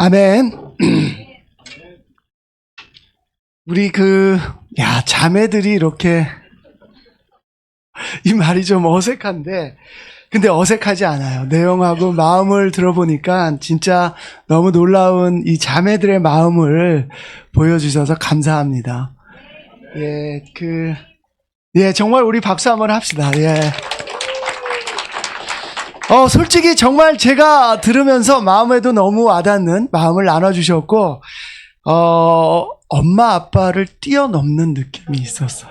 아멘. 우리 자매들이 이렇게, 이 말이 좀 어색한데, 근데 어색하지 않아요. 내용하고 마음을 들어보니까 진짜 너무 놀라운 이 자매들의 마음을 보여주셔서 감사합니다. 정말 우리 박수 한번 합시다. 솔직히 정말 제가 들으면서 마음에도 너무 와닿는 마음을 나눠주셨고, 엄마 아빠를 뛰어넘는 느낌이 있었어요.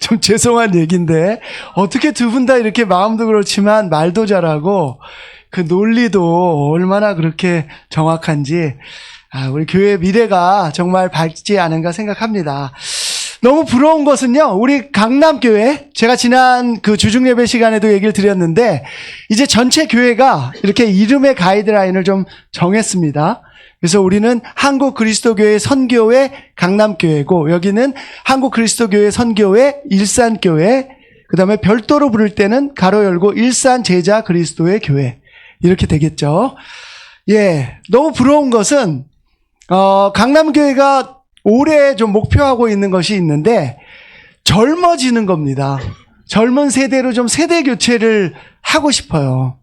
좀 죄송한 얘기인데, 어떻게 두 분 다 이렇게 마음도 그렇지만 말도 잘하고, 그 논리도 얼마나 그렇게 정확한지, 우리 교회의 미래가 정말 밝지 않은가 생각합니다. 너무 부러운 것은요, 우리 강남교회, 제가 지난 그 주중예배 시간에도 얘기를 드렸는데, 이제 전체 교회가 이렇게 이름의 가이드라인을 좀 정했습니다. 그래서 우리는 한국그리스도교회 선교회 강남교회고, 여기는 한국그리스도교회 선교회 일산교회, 그 다음에 별도로 부를 때는 가로 열고 일산제자 그리스도의 교회, 이렇게 되겠죠. 너무 부러운 것은, 강남교회가 올해 좀 목표하고 있는 것이 있는데, 젊어지는 겁니다. 젊은 세대로 좀 세대 교체를 하고 싶어요.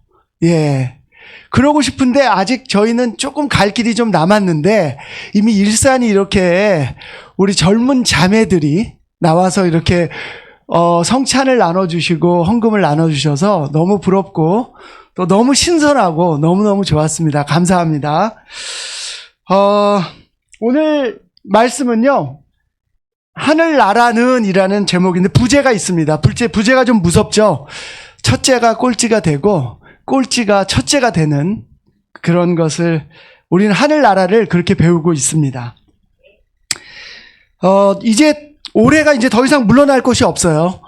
그러고 싶은데 아직 저희는 조금 갈 길이 좀 남았는데, 이미 일산이 이렇게 우리 젊은 자매들이 나와서 이렇게 성찬을 나눠주시고 헌금을 나눠주셔서 너무 부럽고 또 너무 신선하고 너무너무 좋았습니다. 감사합니다. 오늘 말씀은요, 하늘나라는 이라는 제목인데 부제가 있습니다. 부제가 좀 무섭죠? 첫째가 꼴찌가 되고 꼴찌가 첫째가 되는 그런 것을, 우리는 하늘나라를 그렇게 배우고 있습니다. 이제 올해가 이제 더 이상 물러날 것이 없어요.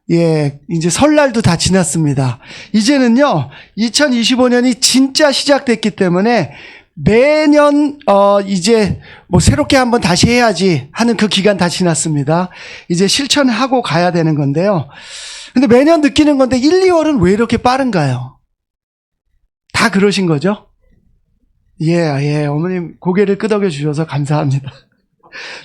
이제 설날도 다 지났습니다. 이제는요, 2025년이 진짜 시작됐기 때문에 매년 이제 뭐 새롭게 한번 다시 해야지 하는 그 기간 다 지났습니다. 이제 실천하고 가야 되는 건데요. 근데 매년 느끼는 건데 1, 2월은 왜 이렇게 빠른가요? 다 그러신 거죠? 어머님 고개를 끄덕여 주셔서 감사합니다.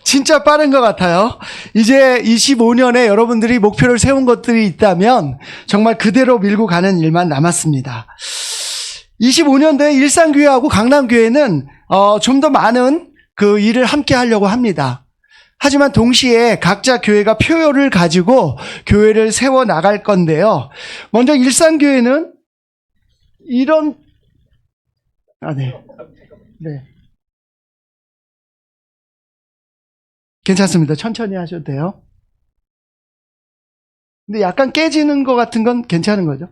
진짜 빠른 것 같아요. 이제 25년에 여러분들이 목표를 세운 것들이 있다면 정말 그대로 밀고 가는 일만 남았습니다. 25년도에 일산교회하고 강남교회는 좀 더 많은 그 일을 함께 하려고 합니다. 하지만 동시에 각자 교회가 표를 가지고 교회를 세워 나갈 건데요. 먼저 일산교회는 이런 괜찮습니다. 천천히 하셔도 돼요. 근데 약간 깨지는 것 같은 건 괜찮은 거죠?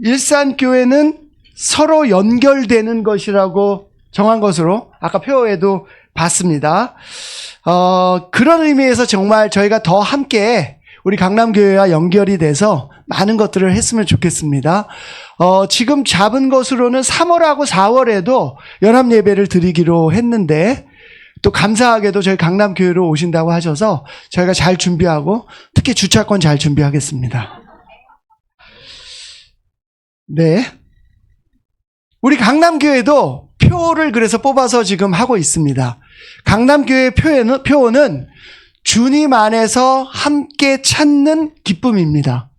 일산교회는 서로 연결되는 것이라고 정한 것으로 아까 표에도 봤습니다. 그런 의미에서 정말 저희가 더 함께 우리 강남교회와 연결이 돼서 많은 것들을 했으면 좋겠습니다. 지금 잡은 것으로는 3월하고 4월에도 연합예배를 드리기로 했는데, 또 감사하게도 저희 강남교회로 오신다고 하셔서 저희가 잘 준비하고 특히 주차권 잘 준비하겠습니다. 우리 강남교회도 표를 그래서 뽑아서 지금 하고 있습니다. 강남교회 표어는 주님 안에서 함께 찾는 기쁨입니다.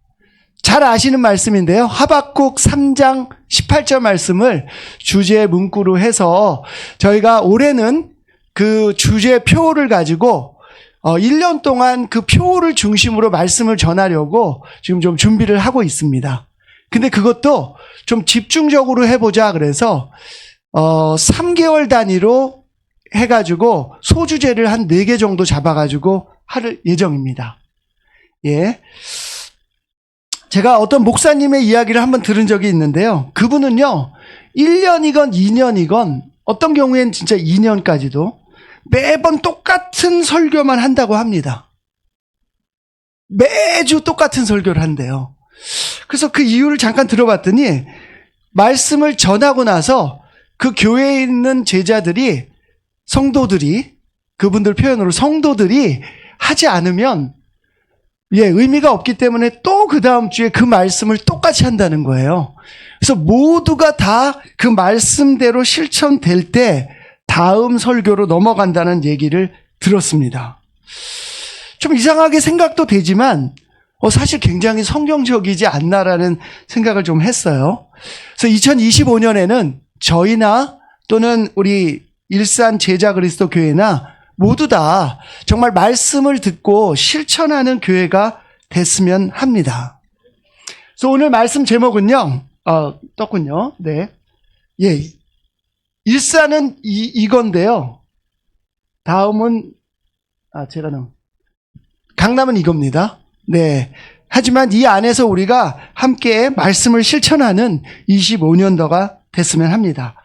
잘 아시는 말씀인데요. 하박국 3장 18절 말씀을 주제 문구로 해서 저희가 올해는 그 주제 표를 가지고 1년 동안 그 표를 중심으로 말씀을 전하려고 지금 좀 준비를 하고 있습니다. 근데 그것도 좀 집중적으로 해보자 그래서 3개월 단위로 해가지고 소주제를 한 4개 정도 잡아가지고 할 예정입니다. 제가 어떤 목사님의 이야기를 한번 들은 적이 있는데요. 그분은요, 1년이건 2년이건 어떤 경우에는 진짜 2년까지도 매번 똑같은 설교만 한다고 합니다. 매주 똑같은 설교를 한대요. 그래서 그 이유를 잠깐 들어봤더니, 말씀을 전하고 나서 그 교회에 있는 제자들이, 성도들이, 그분들 표현으로 성도들이 하지 않으면 의미가 없기 때문에 또 그 다음 주에 그 말씀을 똑같이 한다는 거예요. 그래서 모두가 다 그 말씀대로 실천될 때 다음 설교로 넘어간다는 얘기를 들었습니다. 좀 이상하게 생각도 되지만 사실 굉장히 성경적이지 않나라는 생각을 좀 했어요. 그래서 2025년에는 저희나 또는 우리 일산 제자 그리스도 교회나 모두 다 정말 말씀을 듣고 실천하는 교회가 됐으면 합니다. 그래서 오늘 말씀 제목은요, 떴군요. 네. 일산은 이건데요. 다음은, 강남은 이겁니다. 네. 하지만 이 안에서 우리가 함께 말씀을 실천하는 25년도가 됐으면 합니다.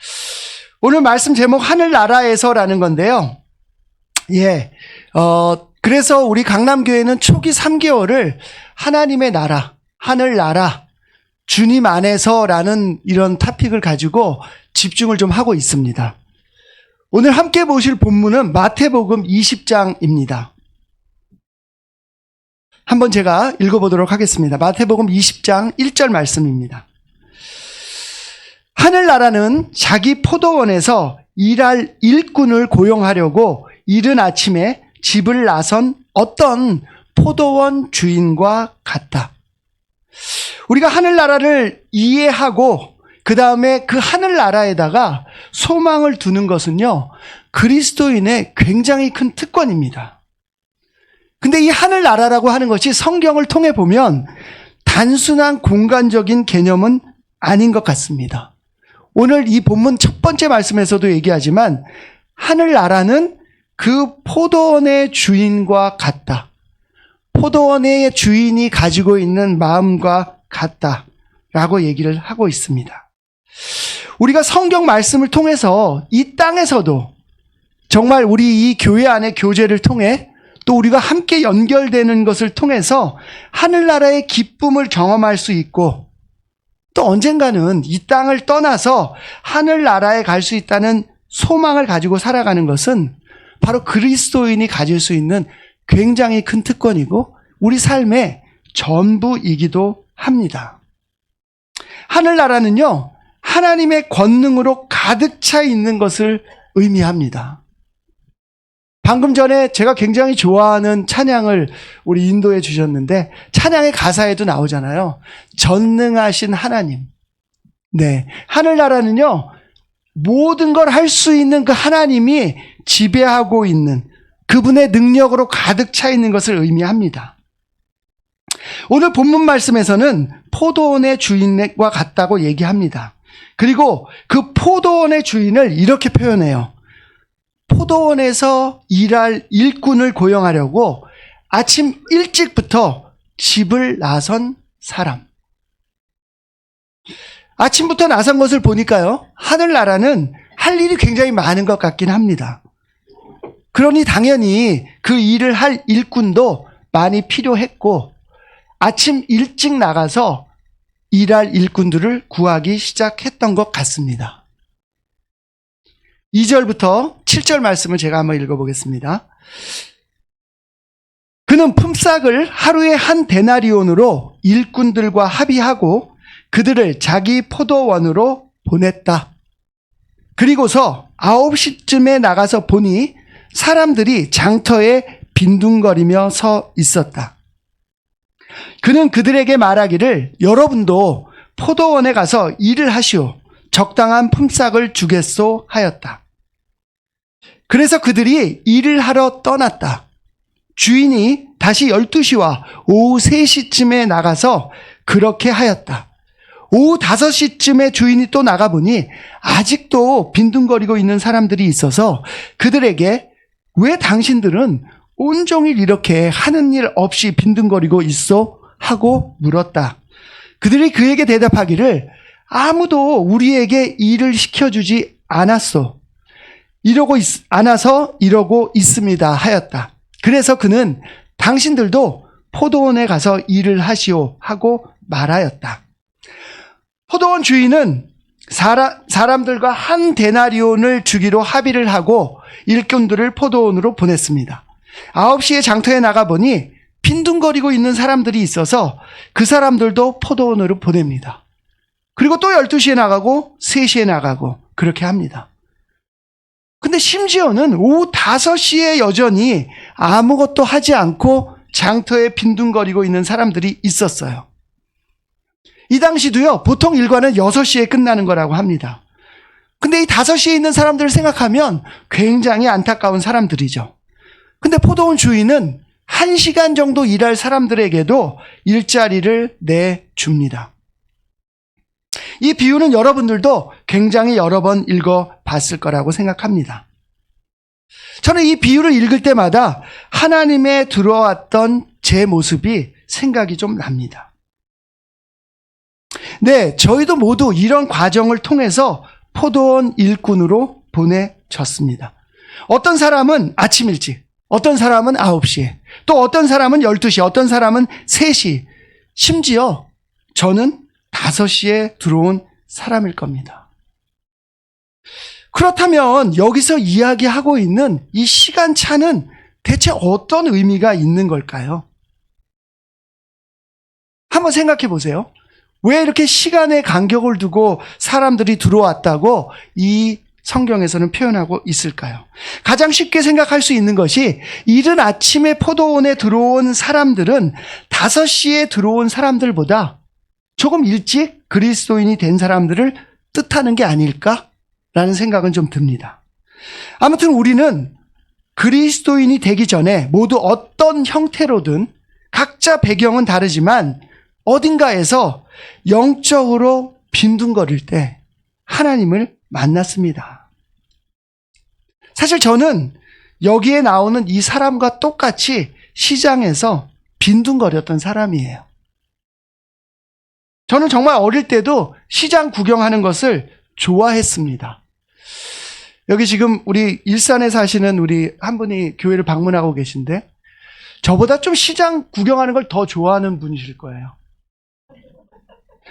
오늘 말씀 제목 하늘나라에서라는 건데요. 그래서 우리 강남교회는 초기 3개월을 하나님의 나라, 하늘나라, 주님 안에서라는 이런 토픽을 가지고 집중을 좀 하고 있습니다. 오늘 함께 보실 본문은 마태복음 20장입니다. 한번 제가 읽어보도록 하겠습니다. 마태복음 20장 1절 말씀입니다. 하늘나라는 자기 포도원에서 일할 일꾼을 고용하려고 이른 아침에 집을 나선 어떤 포도원 주인과 같다. 우리가 하늘나라를 이해하고 그 다음에 그 하늘나라에다가 소망을 두는 것은요, 그리스도인의 굉장히 큰 특권입니다. 근데 이 하늘나라라고 하는 것이 성경을 통해 보면 단순한 공간적인 개념은 아닌 것 같습니다. 오늘 이 본문 첫 번째 말씀에서도 얘기하지만 하늘나라는 그 포도원의 주인과 같다. 포도원의 주인이 가지고 있는 마음과 같다라고 얘기를 하고 있습니다. 우리가 성경 말씀을 통해서 이 땅에서도 정말 우리 이 교회 안의 교제를 통해 또 우리가 함께 연결되는 것을 통해서 하늘나라의 기쁨을 경험할 수 있고 또 언젠가는 이 땅을 떠나서 하늘나라에 갈 수 있다는 소망을 가지고 살아가는 것은 바로 그리스도인이 가질 수 있는 굉장히 큰 특권이고 우리 삶의 전부이기도 합니다. 하늘나라는요, 하나님의 권능으로 가득 차 있는 것을 의미합니다. 방금 전에 제가 굉장히 좋아하는 찬양을 우리 인도해 주셨는데 찬양의 가사에도 나오잖아요. 전능하신 하나님. 네, 하늘나라는요, 모든 걸 할 수 있는 그 하나님이 지배하고 있는 그분의 능력으로 가득 차 있는 것을 의미합니다. 오늘 본문 말씀에서는 포도원의 주인과 같다고 얘기합니다. 그리고 그 포도원의 주인을 이렇게 표현해요. 포도원에서 일할 일꾼을 고용하려고 아침 일찍부터 집을 나선 사람. 아침부터 나선 것을 보니까요, 하늘나라는 할 일이 굉장히 많은 것 같긴 합니다. 그러니 당연히 그 일을 할 일꾼도 많이 필요했고 아침 일찍 나가서 일할 일꾼들을 구하기 시작했던 것 같습니다. 2절부터 7절 말씀을 제가 한번 읽어보겠습니다. 그는 품삯을 하루에 한 데나리온으로 일꾼들과 합의하고 그들을 자기 포도원으로 보냈다. 그리고서 9시쯤에 나가서 보니 사람들이 장터에 빈둥거리며 서 있었다. 그는 그들에게 말하기를 여러분도 포도원에 가서 일을 하시오. 적당한 품삯을 주겠소 하였다. 그래서 그들이 일을 하러 떠났다. 주인이 다시 12시와 오후 3시쯤에 나가서 그렇게 하였다. 오후 5시쯤에 주인이 또 나가보니 아직도 빈둥거리고 있는 사람들이 있어서 그들에게 왜 당신들은 온종일 이렇게 하는 일 없이 빈둥거리고 있어? 하고 물었다. 그들이 그에게 대답하기를 아무도 우리에게 일을 시켜주지 않았소. 않아서 이러고 있습니다 하였다. 그래서 그는 당신들도 포도원에 가서 일을 하시오 하고 말하였다. 포도원 주인은 사람들과 한 데나리온을 주기로 합의를 하고 일꾼들을 포도원으로 보냈습니다. 9시에 장터에 나가보니 빈둥거리고 있는 사람들이 있어서 그 사람들도 포도원으로 보냅니다. 그리고 또 12시에 나가고 3시에 나가고 그렇게 합니다. 근데 심지어는 오후 5시에 여전히 아무것도 하지 않고 장터에 빈둥거리고 있는 사람들이 있었어요. 이 당시도요, 보통 일과는 6시에 끝나는 거라고 합니다. 근데 이 5시에 있는 사람들을 생각하면 굉장히 안타까운 사람들이죠. 근데 포도원 주인은 1시간 정도 일할 사람들에게도 일자리를 내줍니다. 이 비유는 여러분들도 굉장히 여러 번 읽어봤을 거라고 생각합니다. 저는 이 비유를 읽을 때마다 하나님의 들어왔던 제 모습이 생각이 좀 납니다. 네, 저희도 모두 이런 과정을 통해서 포도원 일꾼으로 보내졌습니다. 어떤 사람은 아침 일찍, 어떤 사람은 9시에, 또 어떤 사람은 12시, 어떤 사람은 3시, 심지어 저는 5시에 들어온 사람일 겁니다. 그렇다면 여기서 이야기하고 있는 이 시간차는 대체 어떤 의미가 있는 걸까요? 한번 생각해 보세요. 왜 이렇게 시간의 간격을 두고 사람들이 들어왔다고 이 성경에서는 표현하고 있을까요? 가장 쉽게 생각할 수 있는 것이 이른 아침에 포도원에 들어온 사람들은 5시에 들어온 사람들보다 조금 일찍 그리스도인이 된 사람들을 뜻하는 게 아닐까라는 생각은 좀 듭니다. 아무튼 우리는 그리스도인이 되기 전에 모두 어떤 형태로든 각자 배경은 다르지만 어딘가에서 영적으로 빈둥거릴 때 하나님을 만났습니다. 사실 저는 여기에 나오는 이 사람과 똑같이 시장에서 빈둥거렸던 사람이에요. 저는 정말 어릴 때도 시장 구경하는 것을 좋아했습니다. 여기 지금 우리 일산에 사시는 우리 한 분이 교회를 방문하고 계신데 저보다 좀 시장 구경하는 걸 더 좋아하는 분이실 거예요.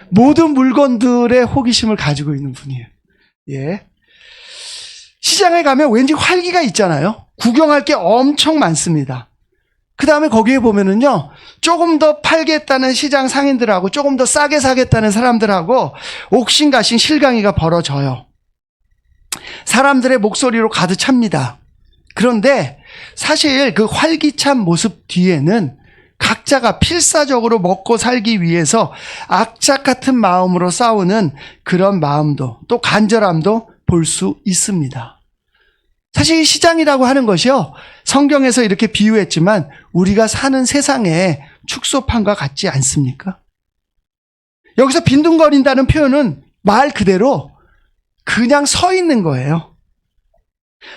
모든 물건들의 호기심을 가지고 있는 분이에요. 예. 시장에 가면 왠지 활기가 있잖아요. 구경할 게 엄청 많습니다. 그 다음에 거기에 보면은요, 조금 더 팔겠다는 시장 상인들하고 조금 더 싸게 사겠다는 사람들하고 옥신각신 실강이가 벌어져요. 사람들의 목소리로 가득 찹니다. 그런데 사실 그 활기찬 모습 뒤에는 각자가 필사적으로 먹고 살기 위해서 악착 같은 마음으로 싸우는 그런 마음도 또 간절함도 볼 수 있습니다. 사실 이 시장이라고 하는 것이요, 성경에서 이렇게 비유했지만 우리가 사는 세상의 축소판과 같지 않습니까? 여기서 빈둥거린다는 표현은 말 그대로 그냥 서 있는 거예요.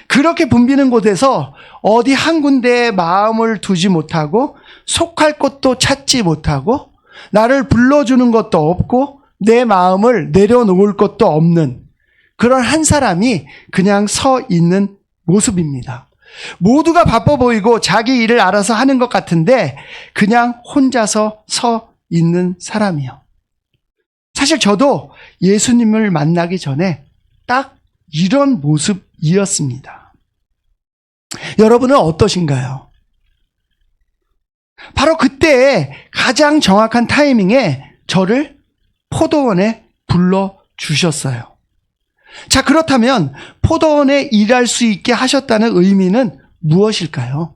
그렇게 붐비는 곳에서 어디 한 군데에 마음을 두지 못하고 속할 곳도 찾지 못하고 나를 불러주는 것도 없고 내 마음을 내려놓을 것도 없는 그런 한 사람이 그냥 서 있는 모습입니다. 모두가 바빠 보이고 자기 일을 알아서 하는 것 같은데 그냥 혼자서 서 있는 사람이요. 사실 저도 예수님을 만나기 전에 딱 이런 모습이었습니다. 여러분은 어떠신가요? 바로 그때 가장 정확한 타이밍에 저를 포도원에 불러주셨어요. 자, 그렇다면 포도원에 일할 수 있게 하셨다는 의미는 무엇일까요?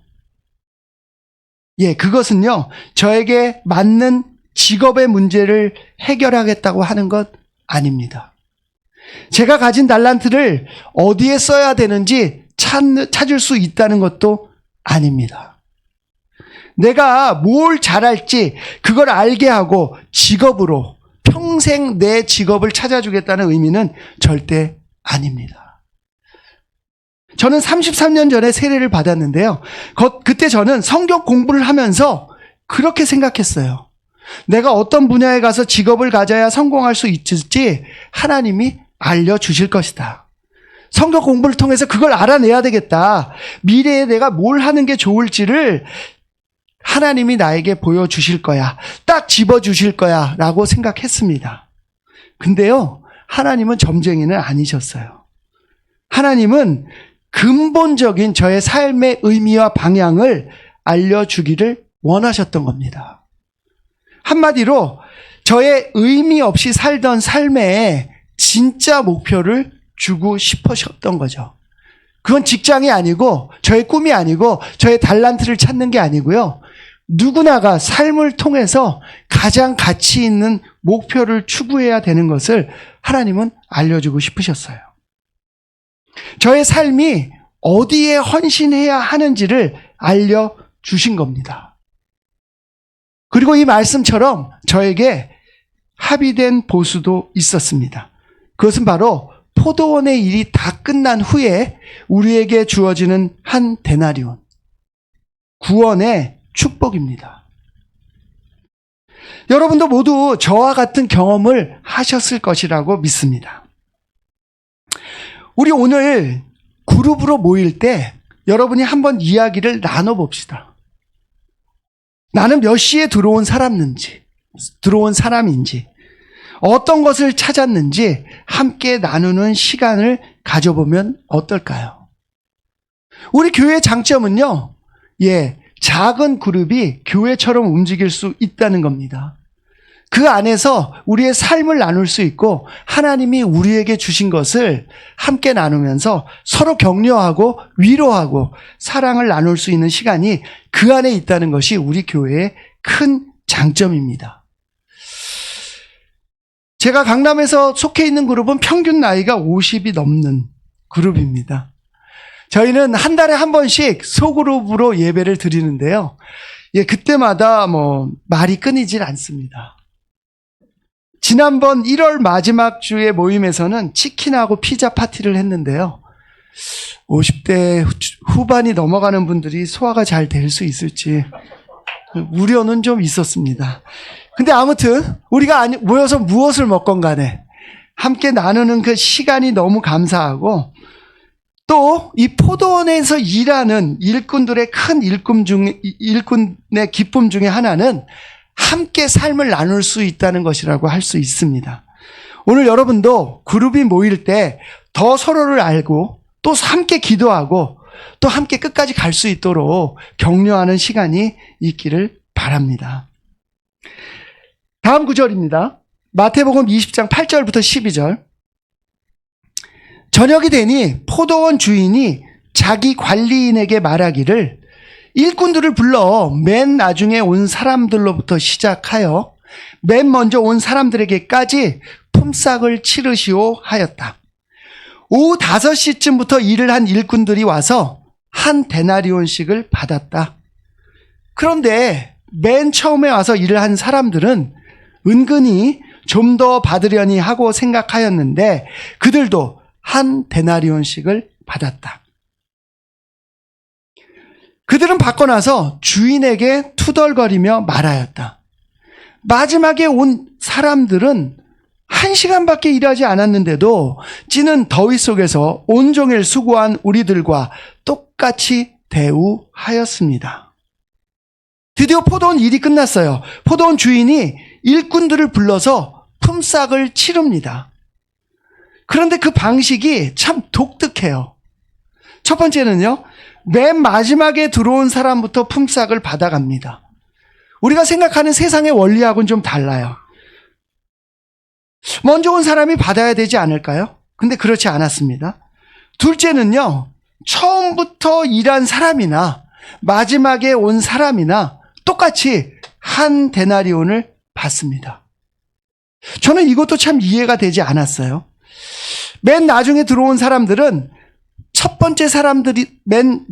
예, 그것은요, 저에게 맞는 직업의 문제를 해결하겠다고 하는 것 아닙니다. 제가 가진 달란트를 어디에 써야 되는지 찾을 수 있다는 것도 아닙니다. 내가 뭘 잘할지 그걸 알게 하고 직업으로 평생 내 직업을 찾아주겠다는 의미는 절대 아닙니다. 저는 33년 전에 세례를 받았는데요. 그때 저는 성경 공부를 하면서 그렇게 생각했어요. 내가 어떤 분야에 가서 직업을 가져야 성공할 수 있을지 하나님이 알려주실 것이다. 성경 공부를 통해서 그걸 알아내야 되겠다. 미래에 내가 뭘 하는 게 좋을지를 하나님이 나에게 보여주실 거야. 딱 집어주실 거야. 라고 생각했습니다. 근데요, 하나님은 점쟁이는 아니셨어요. 하나님은 근본적인 저의 삶의 의미와 방향을 알려주기를 원하셨던 겁니다. 한마디로 저의 의미 없이 살던 삶에 진짜 목표를 주고 싶으셨던 거죠. 그건 직장이 아니고 저의 꿈이 아니고 저의 달란트를 찾는 게 아니고요. 누구나가 삶을 통해서 가장 가치 있는 목표를 추구해야 되는 것을 하나님은 알려주고 싶으셨어요. 저의 삶이 어디에 헌신해야 하는지를 알려주신 겁니다. 그리고 이 말씀처럼 저에게 합의된 보수도 있었습니다. 그것은 바로 포도원의 일이 다 끝난 후에 우리에게 주어지는 한 데나리온, 구원의 축복입니다. 여러분도 모두 저와 같은 경험을 하셨을 것이라고 믿습니다. 우리 오늘 그룹으로 모일 때 여러분이 한번 이야기를 나눠봅시다. 나는 몇 시에 들어온 사람인지, 어떤 것을 찾았는지 함께 나누는 시간을 가져보면 어떨까요? 우리 교회의 장점은요, 작은 그룹이 교회처럼 움직일 수 있다는 겁니다. 그 안에서 우리의 삶을 나눌 수 있고 하나님이 우리에게 주신 것을 함께 나누면서 서로 격려하고 위로하고 사랑을 나눌 수 있는 시간이 그 안에 있다는 것이 우리 교회의 큰 장점입니다. 제가 강남에서 속해 있는 그룹은 평균 나이가 50이 넘는 그룹입니다. 저희는 한 달에 한 번씩 소그룹으로 예배를 드리는데요. 그때마다 말이 끊이질 않습니다. 지난번 1월 마지막 주의 모임에서는 치킨하고 피자 파티를 했는데요. 50대 후반이 넘어가는 분들이 소화가 잘 될 수 있을지 우려는 좀 있었습니다. 근데 아무튼 우리가 모여서 무엇을 먹건 간에 함께 나누는 그 시간이 너무 감사하고 또 이 포도원에서 일하는 일꾼들의 큰 일꾼의 기쁨 중에 하나는 함께 삶을 나눌 수 있다는 것이라고 할 수 있습니다. 오늘 여러분도 그룹이 모일 때 더 서로를 알고 또 함께 기도하고 또 함께 끝까지 갈 수 있도록 격려하는 시간이 있기를 바랍니다. 다음 구절입니다. 마태복음 20장 8절부터 12절. 저녁이 되니 포도원 주인이 자기 관리인에게 말하기를 일꾼들을 불러 맨 나중에 온 사람들로부터 시작하여 맨 먼저 온 사람들에게까지 품삯을 치르시오 하였다. 오후 5시쯤부터 일을 한 일꾼들이 와서 한 데나리온씩을 받았다. 그런데 맨 처음에 와서 일을 한 사람들은 은근히 좀 더 받으려니 하고 생각하였는데 그들도 한 데나리온씩을 받았다. 그들은 받고 나서 주인에게 투덜거리며 말하였다. 마지막에 온 사람들은 1시간밖에 일하지 않았는데도 찌는 더위 속에서 온종일 수고한 우리들과 똑같이 대우하였습니다. 드디어 포도원 일이 끝났어요. 포도원 주인이 일꾼들을 불러서 품삯을 치릅니다. 그런데 그 방식이 참 독특해요. 첫 번째는요, 맨 마지막에 들어온 사람부터 품삯을 받아갑니다. 우리가 생각하는 세상의 원리하고는 좀 달라요. 먼저 온 사람이 받아야 되지 않을까요? 근데 그렇지 않았습니다. 둘째는요, 처음부터 일한 사람이나 마지막에 온 사람이나 똑같이 한 데나리온을 받습니다. 저는 이것도 참 이해가 되지 않았어요. 맨 나중에 들어온 사람들은 첫 번째 사람들이 맨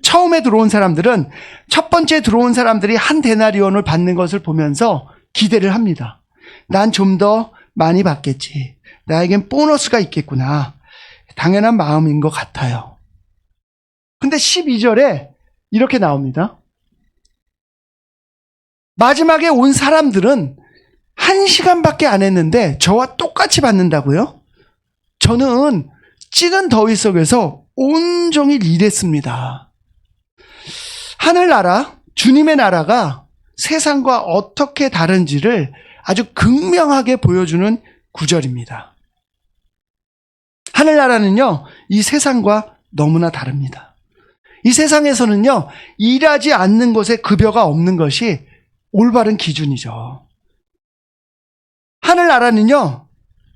처음에 들어온 사람들은 첫 번째 들어온 사람들이 한 데나리온을 받는 것을 보면서 기대를 합니다. 난 좀 더 많이 받겠지. 나에겐 보너스가 있겠구나. 당연한 마음인 것 같아요. 근데 12절에 이렇게 나옵니다. 마지막에 온 사람들은 1시간밖에 안 했는데 저와 똑같이 받는다고요? 저는 찌는 더위 속에서 온종일 일했습니다. 하늘나라, 주님의 나라가 세상과 어떻게 다른지를 아주 극명하게 보여주는 구절입니다. 하늘나라는요, 이 세상과 너무나 다릅니다. 이 세상에서는요, 일하지 않는 것에 급여가 없는 것이 올바른 기준이죠. 하늘나라는요,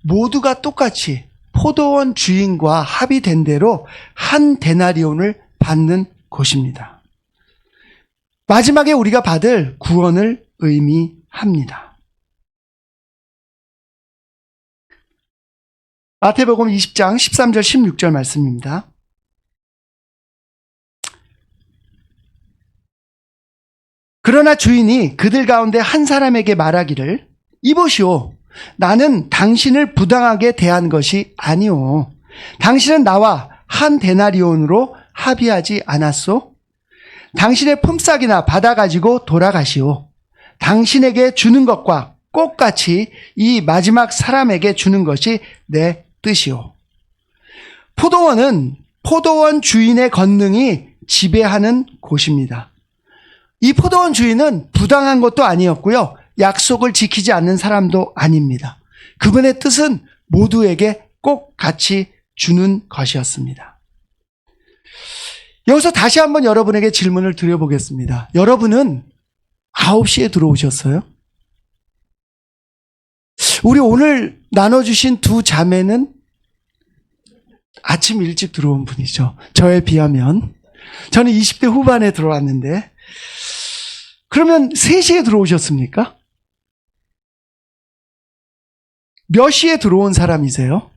모두가 똑같이 포도원 주인과 합의된 대로 한 데나리온을 받는 곳입니다. 마지막에 우리가 받을 구원을 의미합니다. 마태복음 20장 13절 16절 말씀입니다. 그러나 주인이 그들 가운데 한 사람에게 말하기를 이보시오, 나는 당신을 부당하게 대한 것이 아니오. 당신은 나와 한 데나리온으로 합의하지 않았소? 당신의 품삯이나 받아가지고 돌아가시오. 당신에게 주는 것과 똑같이 이 마지막 사람에게 주는 것이 내 뜻이오. 포도원은 포도원 주인의 권능이 지배하는 곳입니다. 이 포도원 주인은 부당한 것도 아니었고요, 약속을 지키지 않는 사람도 아닙니다. 그분의 뜻은 모두에게 꼭 같이 주는 것이었습니다. 여기서 다시 한번 여러분에게 질문을 드려보겠습니다. 여러분은 9시에 들어오셨어요? 우리 오늘 나눠주신 두 자매는 아침 일찍 들어온 분이죠. 저에 비하면. 저는 20대 후반에 들어왔는데, 그러면 3시에 들어오셨습니까? 몇 시에 들어온 사람이세요?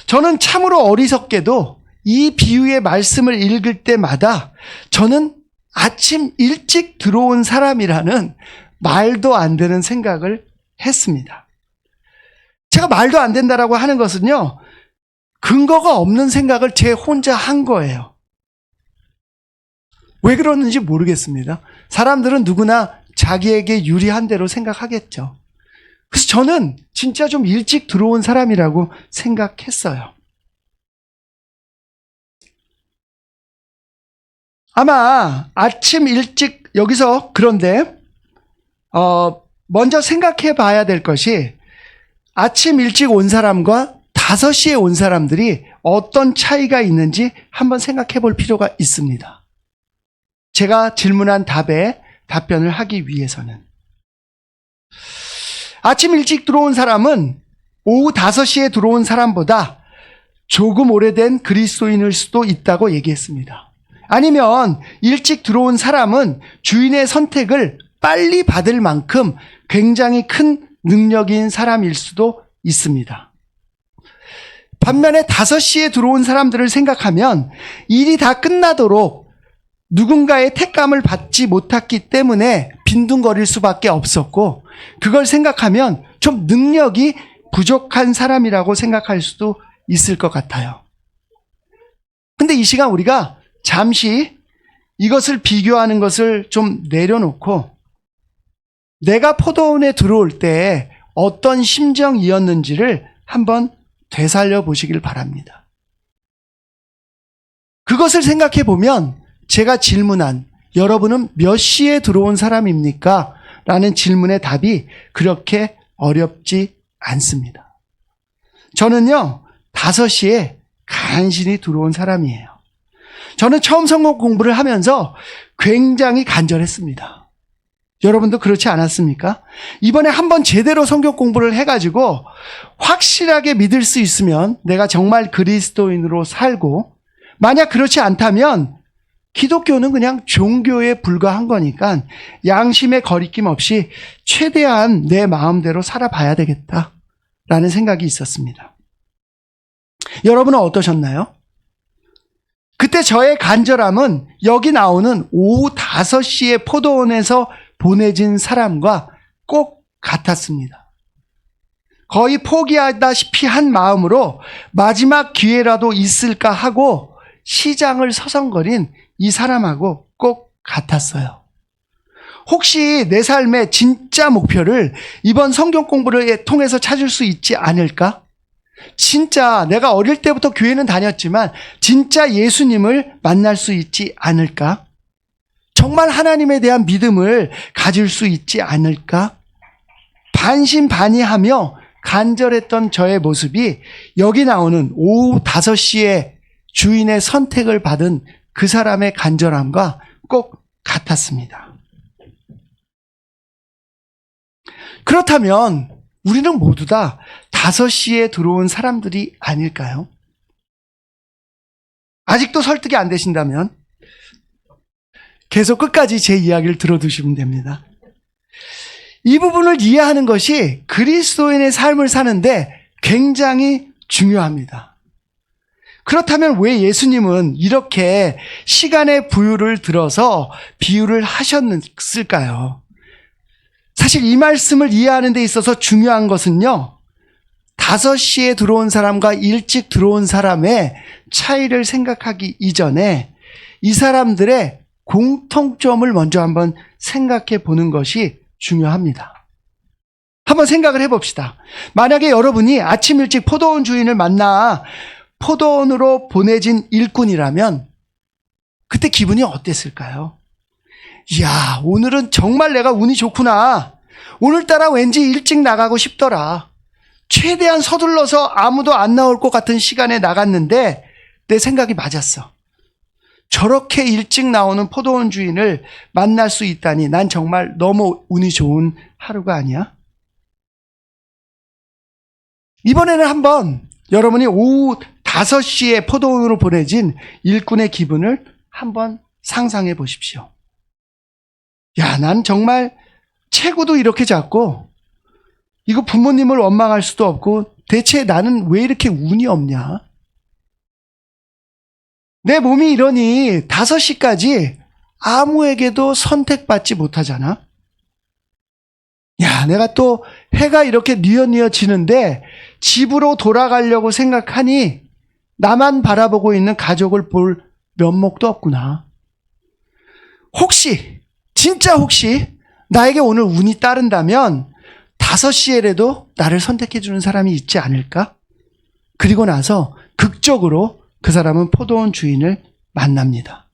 저는 참으로 어리석게도 이 비유의 말씀을 읽을 때마다 저는 아침 일찍 들어온 사람이라는 말도 안 되는 생각을 했습니다. 제가 말도 안 된다라고 하는 것은요, 근거가 없는 생각을 제 혼자 한 거예요. 왜 그러는지 모르겠습니다. 사람들은 누구나 자기에게 유리한 대로 생각하겠죠. 그래서 저는 진짜 좀 일찍 들어온 사람이라고 생각했어요. 아마 아침 일찍, 여기서 그런데 먼저 생각해 봐야 될 것이, 아침 일찍 온 사람과 5시에 온 사람들이 어떤 차이가 있는지 한번 생각해 볼 필요가 있습니다. 제가 질문한 답에 답변을 하기 위해서는. 아침 일찍 들어온 사람은 오후 5시에 들어온 사람보다 조금 오래된 그리스도인일 수도 있다고 얘기했습니다. 아니면 일찍 들어온 사람은 주인의 선택을 빨리 받을 만큼 굉장히 큰 능력인 사람일 수도 있습니다. 반면에 5시에 들어온 사람들을 생각하면 일이 다 끝나도록 누군가의 택감을 받지 못했기 때문에 빈둥거릴 수밖에 없었고, 그걸 생각하면 좀 능력이 부족한 사람이라고 생각할 수도 있을 것 같아요. 근데 이 시간 우리가 잠시 이것을 비교하는 것을 좀 내려놓고, 내가 포도원에 들어올 때 어떤 심정이었는지를 한번 되살려 보시길 바랍니다. 그것을 생각해 보면 제가 질문한 여러분은 몇 시에 들어온 사람입니까? 라는 질문의 답이 그렇게 어렵지 않습니다. 저는요, 5시에 간신히 들어온 사람이에요. 저는 처음 성경 공부를 하면서 굉장히 간절했습니다. 여러분도 그렇지 않았습니까? 이번에 한번 제대로 성경 공부를 해가지고 확실하게 믿을 수 있으면 내가 정말 그리스도인으로 살고, 만약 그렇지 않다면 기독교는 그냥 종교에 불과한 거니까 양심의 거리낌 없이 최대한 내 마음대로 살아봐야 되겠다라는 생각이 있었습니다. 여러분은 어떠셨나요? 그때 저의 간절함은 여기 나오는 오후 5시에 포도원에서 보내진 사람과 꼭 같았습니다. 거의 포기하다시피 한 마음으로 마지막 기회라도 있을까 하고 시장을 서성거린 이 사람하고 꼭 같았어요. 혹시 내 삶의 진짜 목표를 이번 성경 공부를 통해서 찾을 수 있지 않을까? 진짜 내가 어릴 때부터 교회는 다녔지만 진짜 예수님을 만날 수 있지 않을까? 정말 하나님에 대한 믿음을 가질 수 있지 않을까? 반신반의하며 간절했던 저의 모습이 여기 나오는 오후 5시에 주인의 선택을 받은 그 사람의 간절함과 꼭 같았습니다. 그렇다면 우리는 모두 다 5시에 들어온 사람들이 아닐까요? 아직도 설득이 안 되신다면 계속 끝까지 제 이야기를 들어두시면 됩니다. 이 부분을 이해하는 것이 그리스도인의 삶을 사는데 굉장히 중요합니다. 그렇다면 왜 예수님은 이렇게 시간의 부유를 들어서 비유를 하셨을까요? 사실 이 말씀을 이해하는 데 있어서 중요한 것은요, 5시에 들어온 사람과 일찍 들어온 사람의 차이를 생각하기 이전에 이 사람들의 공통점을 먼저 한번 생각해 보는 것이 중요합니다. 한번 생각을 해봅시다. 만약에 여러분이 아침 일찍 포도원 주인을 만나 포도원으로 보내진 일꾼이라면 그때 기분이 어땠을까요? 이야, 오늘은 정말 내가 운이 좋구나. 오늘따라 왠지 일찍 나가고 싶더라. 최대한 서둘러서 아무도 안 나올 것 같은 시간에 나갔는데 내 생각이 맞았어. 저렇게 일찍 나오는 포도원 주인을 만날 수 있다니 난 정말 너무 운이 좋은 하루가 아니야? 이번에는 한번 여러분이 오후 5시에 포도원으로 보내진 일꾼의 기분을 한번 상상해 보십시오. 야, 난 정말 체구도 이렇게 작고 이거 부모님을 원망할 수도 없고 대체 나는 왜 이렇게 운이 없냐? 내 몸이 이러니 5시까지 아무에게도 선택받지 못하잖아? 야, 내가 또 해가 이렇게 뉘엿뉘엿 지는데 집으로 돌아가려고 생각하니 나만 바라보고 있는 가족을 볼 면목도 없구나. 혹시, 진짜 혹시 나에게 오늘 운이 따른다면 5시에라도 나를 선택해주는 사람이 있지 않을까? 그리고 나서 극적으로 그 사람은 포도원 주인을 만납니다.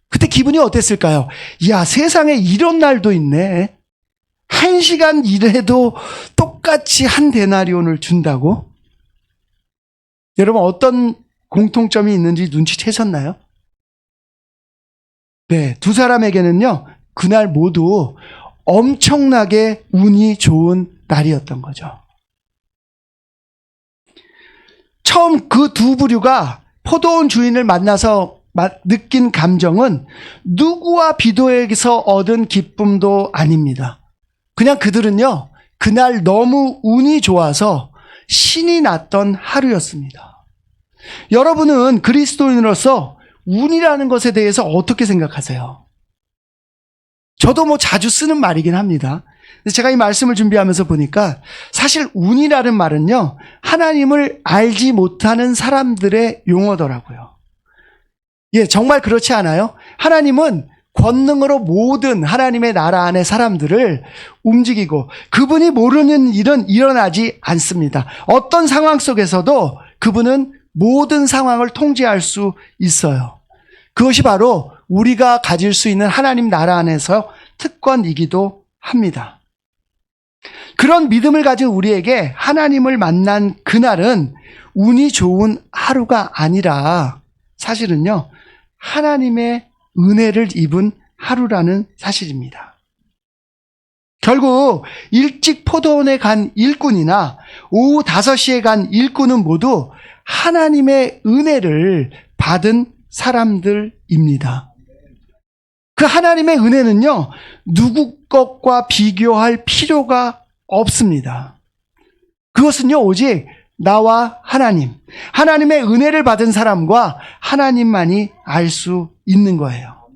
그때 기분이 어땠을까요? 야, 세상에 이런 날도 있네. 1시간 일해도 똑같이 한 데나리온을 준다고? 여러분 어떤 공통점이 있는지 눈치채셨나요? 네, 두 사람에게는요, 그날 모두 엄청나게 운이 좋은 날이었던 거죠. 처음 그 두 부류가 포도원 주인을 만나서 느낀 감정은 누구와 비교해서 얻은 기쁨도 아닙니다. 그냥 그들은요, 그날 너무 운이 좋아서 신이 났던 하루였습니다. 여러분은 그리스도인으로서 운이라는 것에 대해서 어떻게 생각하세요? 저도 자주 쓰는 말이긴 합니다. 제가 이 말씀을 준비하면서 보니까 사실 운이라는 말은요, 하나님을 알지 못하는 사람들의 용어더라고요. 예, 정말 그렇지 않아요? 하나님은 권능으로 모든 하나님의 나라 안의 사람들을 움직이고 그분이 모르는 일은 일어나지 않습니다. 어떤 상황 속에서도 그분은 모든 상황을 통제할 수 있어요. 그것이 바로 우리가 가질 수 있는 하나님 나라 안에서 특권이기도 합니다. 그런 믿음을 가진 우리에게 하나님을 만난 그날은 운이 좋은 하루가 아니라 사실은요, 하나님의 은혜를 입은 하루라는 사실입니다. 결국 일찍 포도원에 간 일꾼이나 오후 5시에 간 일꾼은 모두 하나님의 은혜를 받은 사람들입니다. 그 하나님의 은혜는요, 누구 것과 비교할 필요가 없습니다. 그것은요, 오직 나와 하나님, 하나님의 은혜를 받은 사람과 하나님만이 알 수 있는 거예요.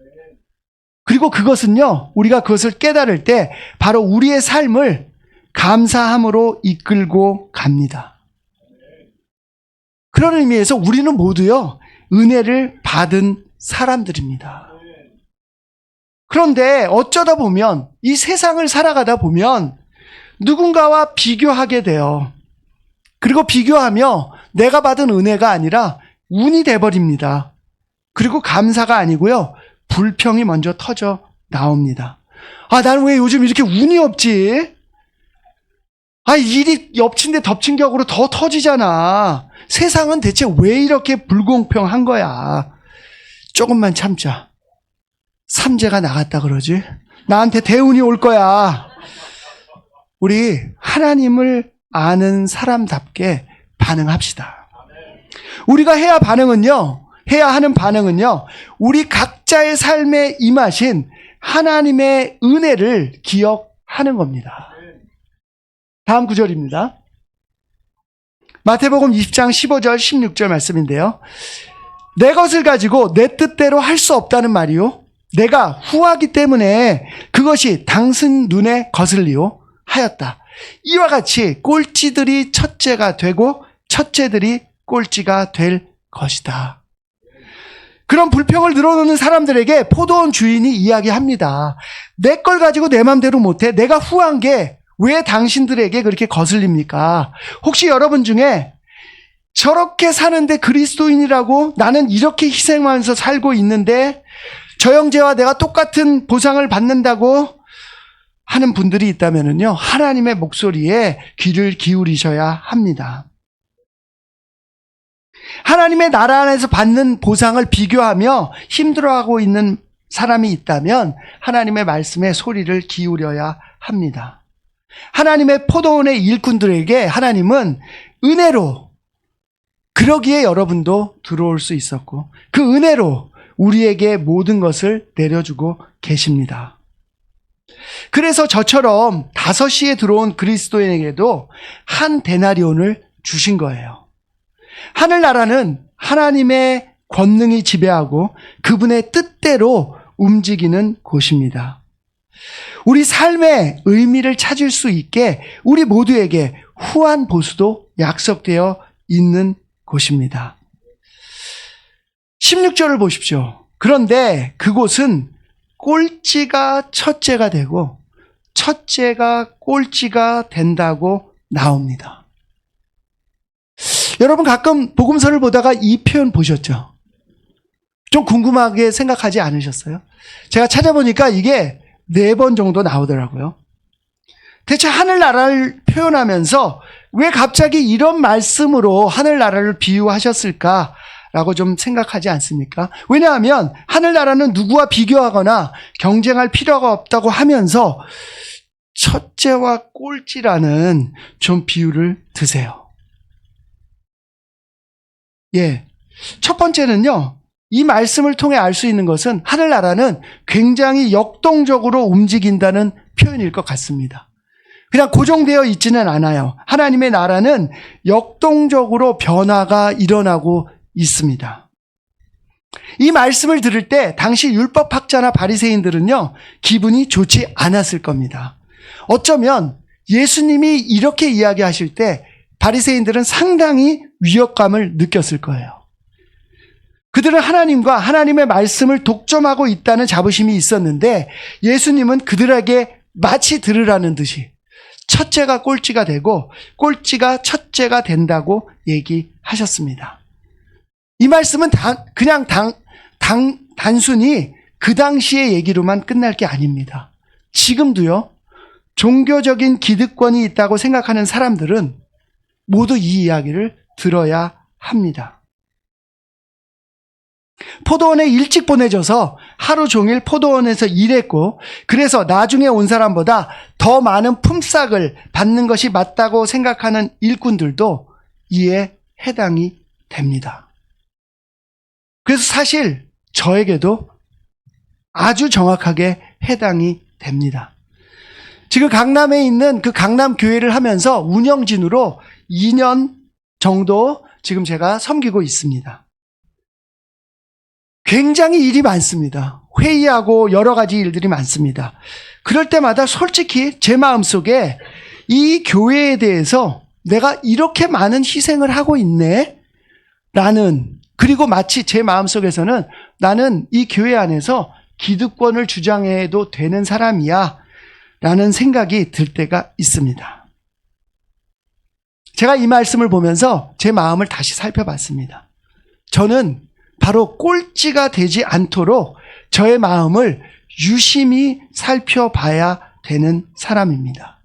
그리고 그것은요, 우리가 그것을 깨달을 때 바로 우리의 삶을 감사함으로 이끌고 갑니다. 그런 의미에서 우리는 모두요, 은혜를 받은 사람들입니다. 그런데 어쩌다 보면 이 세상을 살아가다 보면 누군가와 비교하게 돼요. 그리고 비교하며 내가 받은 은혜가 아니라 운이 돼버립니다. 그리고 감사가 아니고요, 불평이 먼저 터져 나옵니다. 아, 나는 왜 요즘 이렇게 운이 없지? 아, 일이 엎친 데 덮친 격으로 더 터지잖아. 세상은 대체 왜 이렇게 불공평한 거야? 조금만 참자. 삼재가 나갔다 그러지? 나한테 대운이 올 거야. 우리 하나님을 아는 사람답게 반응합시다. 우리가 해야 하는 반응은요, 우리 각자의 삶에 임하신 하나님의 은혜를 기억하는 겁니다. 다음 구절입니다. 마태복음 20장 15절 16절 말씀인데요. 내 것을 가지고 내 뜻대로 할 수 없다는 말이요, 내가 후하기 때문에 그것이 당신 눈에 거슬리요 하였다. 이와 같이 꼴찌들이 첫째가 되고 첫째들이 꼴찌가 될 것이다. 그런 불평을 늘어놓는 사람들에게 포도원 주인이 이야기합니다. 내 걸 가지고 내 맘대로 못해? 내가 후한 게 왜 당신들에게 그렇게 거슬립니까? 혹시 여러분 중에 저렇게 사는데 그리스도인이라고, 나는 이렇게 희생하면서 살고 있는데 저 형제와 내가 똑같은 보상을 받는다고 하는 분들이 있다면요, 하나님의 목소리에 귀를 기울이셔야 합니다. 하나님의 나라 안에서 받는 보상을 비교하며 힘들어하고 있는 사람이 있다면 하나님의 말씀에 소리를 기울여야 합니다. 하나님의 포도원의 일꾼들에게 하나님은 은혜로, 그러기에 여러분도 들어올 수 있었고 그 은혜로 우리에게 모든 것을 내려주고 계십니다. 그래서 저처럼 5시에 들어온 그리스도인에게도 한 데나리온을 주신 거예요. 하늘나라는 하나님의 권능이 지배하고 그분의 뜻대로 움직이는 곳입니다. 우리 삶의 의미를 찾을 수 있게 우리 모두에게 후한 보수도 약속되어 있는 곳입니다. 16절을 보십시오. 그런데 그곳은 꼴찌가 첫째가 되고 첫째가 꼴찌가 된다고 나옵니다. 여러분 가끔 복음서를 보다가 이 표현 보셨죠? 좀 궁금하게 생각하지 않으셨어요? 제가 찾아보니까 이게 4번 정도 나오더라고요. 대체 하늘나라를 표현하면서 왜 갑자기 이런 말씀으로 하늘나라를 비유하셨을까라고 좀 생각하지 않습니까? 왜냐하면 하늘나라는 누구와 비교하거나 경쟁할 필요가 없다고 하면서 첫째와 꼴찌라는 좀 비유를 드세요. 첫 번째는요, 이 말씀을 통해 알 수 있는 것은 하늘나라는 굉장히 역동적으로 움직인다는 표현일 것 같습니다. 그냥 고정되어 있지는 않아요. 하나님의 나라는 역동적으로 변화가 일어나고 있습니다. 이 말씀을 들을 때 당시 율법학자나 바리새인들은요, 기분이 좋지 않았을 겁니다. 어쩌면 예수님이 이렇게 이야기하실 때 바리새인들은 상당히 위협감을 느꼈을 거예요. 그들은 하나님과 하나님의 말씀을 독점하고 있다는 자부심이 있었는데 예수님은 그들에게 마치 들으라는 듯이 첫째가 꼴찌가 되고 꼴찌가 첫째가 된다고 얘기하셨습니다. 이 말씀은 그냥 단순히 그 당시의 얘기로만 끝날 게 아닙니다. 지금도요, 종교적인 기득권이 있다고 생각하는 사람들은 모두 이 이야기를 들어야 합니다. 포도원에 일찍 보내져서 하루 종일 포도원에서 일했고, 그래서 나중에 온 사람보다 더 많은 품삯을 받는 것이 맞다고 생각하는 일꾼들도 이에 해당이 됩니다. 그래서 사실 저에게도 아주 정확하게 해당이 됩니다. 지금 강남에 있는 그 강남교회를 하면서 운영진으로 2년 정도 지금 제가 섬기고 있습니다. 굉장히 일이 많습니다. 회의하고 여러 가지 일들이 많습니다. 그럴 때마다 솔직히 제 마음속에 이 교회에 대해서 내가 이렇게 많은 희생을 하고 있네? 그리고 마치 제 마음속에서는 나는 이 교회 안에서 기득권을 주장해도 되는 사람이야 라는 생각이 들 때가 있습니다. 제가 이 말씀을 보면서 제 마음을 다시 살펴봤습니다. 저는 바로 꼴찌가 되지 않도록 저의 마음을 유심히 살펴봐야 되는 사람입니다.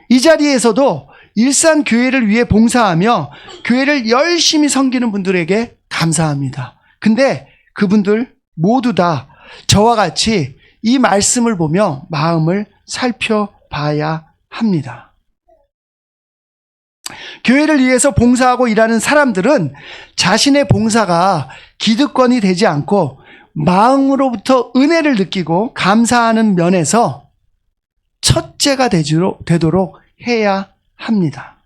이 자리에서도 일산교회를 위해 봉사하며 교회를 열심히 섬기는 분들에게 감사합니다. 근데 그분들 모두 다 저와 같이 이 말씀을 보며 마음을 살펴봐야 합니다. 교회를 위해서 봉사하고 일하는 사람들은 자신의 봉사가 기득권이 되지 않고 마음으로부터 은혜를 느끼고 감사하는 면에서 첫째가 되도록 해야 합니다.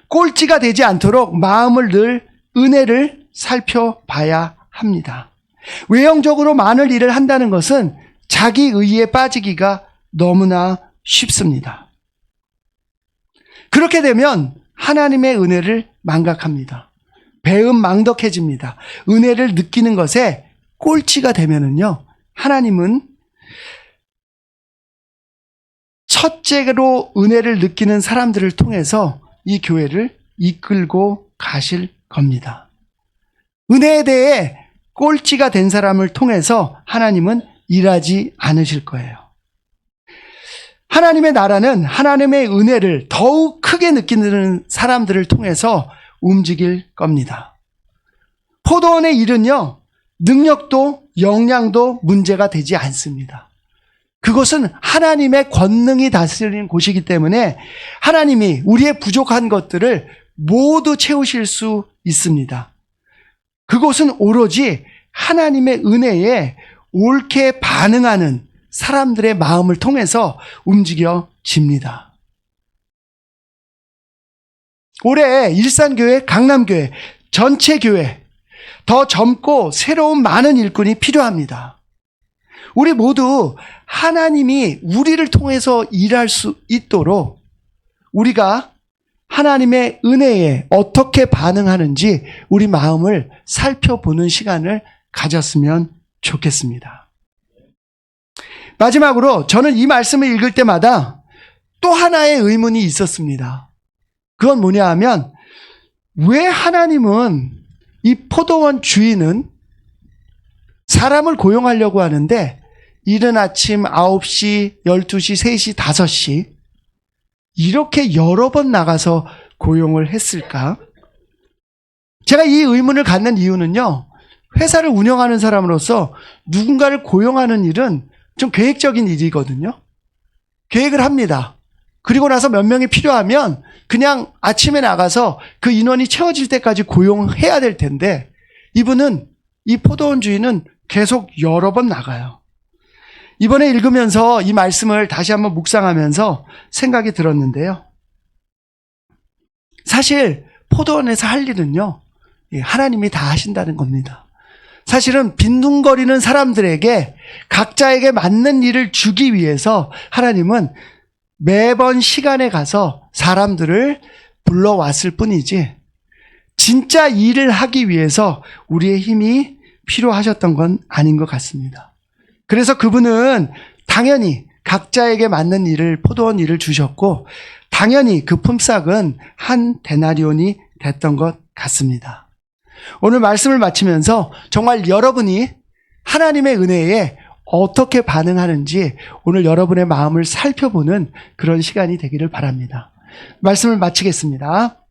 꼴찌가 되지 않도록 마음을 늘 은혜를 살펴봐야 합니다. 외형적으로 많은 일을 한다는 것은 자기 의의에 빠지기가 너무나 쉽습니다. 그렇게 되면 하나님의 은혜를 망각합니다. 배은망덕해집니다. 은혜를 느끼는 것에 꼴찌가 되면은요, 하나님은 첫째로 은혜를 느끼는 사람들을 통해서 이 교회를 이끌고 가실 겁니다. 은혜에 대해 꼴찌가 된 사람을 통해서 하나님은 일하지 않으실 거예요. 하나님의 나라는 하나님의 은혜를 더욱 크게 느끼는 사람들을 통해서 움직일 겁니다. 포도원의 일은요, 능력도 역량도 문제가 되지 않습니다. 그것은 하나님의 권능이 다스리는 곳이기 때문에 하나님이 우리의 부족한 것들을 모두 채우실 수 있습니다. 그곳은 오로지 하나님의 은혜에 옳게 반응하는 사람들의 마음을 통해서 움직여집니다. 올해 일산교회, 강남교회, 전체 교회 더 젊고 새로운 많은 일꾼이 필요합니다. 우리 모두 하나님이 우리를 통해서 일할 수 있도록 우리가 하나님의 은혜에 어떻게 반응하는지 우리 마음을 살펴보는 시간을 가졌으면 좋겠습니다. 마지막으로 저는 이 말씀을 읽을 때마다 또 하나의 의문이 있었습니다. 그건 뭐냐 하면, 왜 하나님은 이 포도원 주인은 사람을 고용하려고 하는데 이른 아침 9시, 12시, 3시, 5시 이렇게 여러 번 나가서 고용을 했을까? 제가 이 의문을 갖는 이유는요, 회사를 운영하는 사람으로서 누군가를 고용하는 일은 좀 계획적인 일이거든요. 계획을 합니다. 그리고 나서 몇 명이 필요하면 그냥 아침에 나가서 그 인원이 채워질 때까지 고용해야 될 텐데, 이분은, 이 포도원 주인은 계속 여러 번 나가요. 이번에 읽으면서 이 말씀을 다시 한번 묵상하면서 생각이 들었는데요. 사실 포도원에서 할 일은요, 하나님이 다 하신다는 겁니다. 사실은 빈둥거리는 사람들에게 각자에게 맞는 일을 주기 위해서 하나님은 매번 시간에 가서 사람들을 불러왔을 뿐이지, 진짜 일을 하기 위해서 우리의 힘이 필요하셨던 건 아닌 것 같습니다. 그래서 그분은 당연히 각자에게 맞는 일을, 포도원 일을 주셨고, 당연히 그 품삯은 한 데나리온이 됐던 것 같습니다. 오늘 말씀을 마치면서 정말 여러분이 하나님의 은혜에 어떻게 반응하는지 오늘 여러분의 마음을 살펴보는 그런 시간이 되기를 바랍니다. 말씀을 마치겠습니다.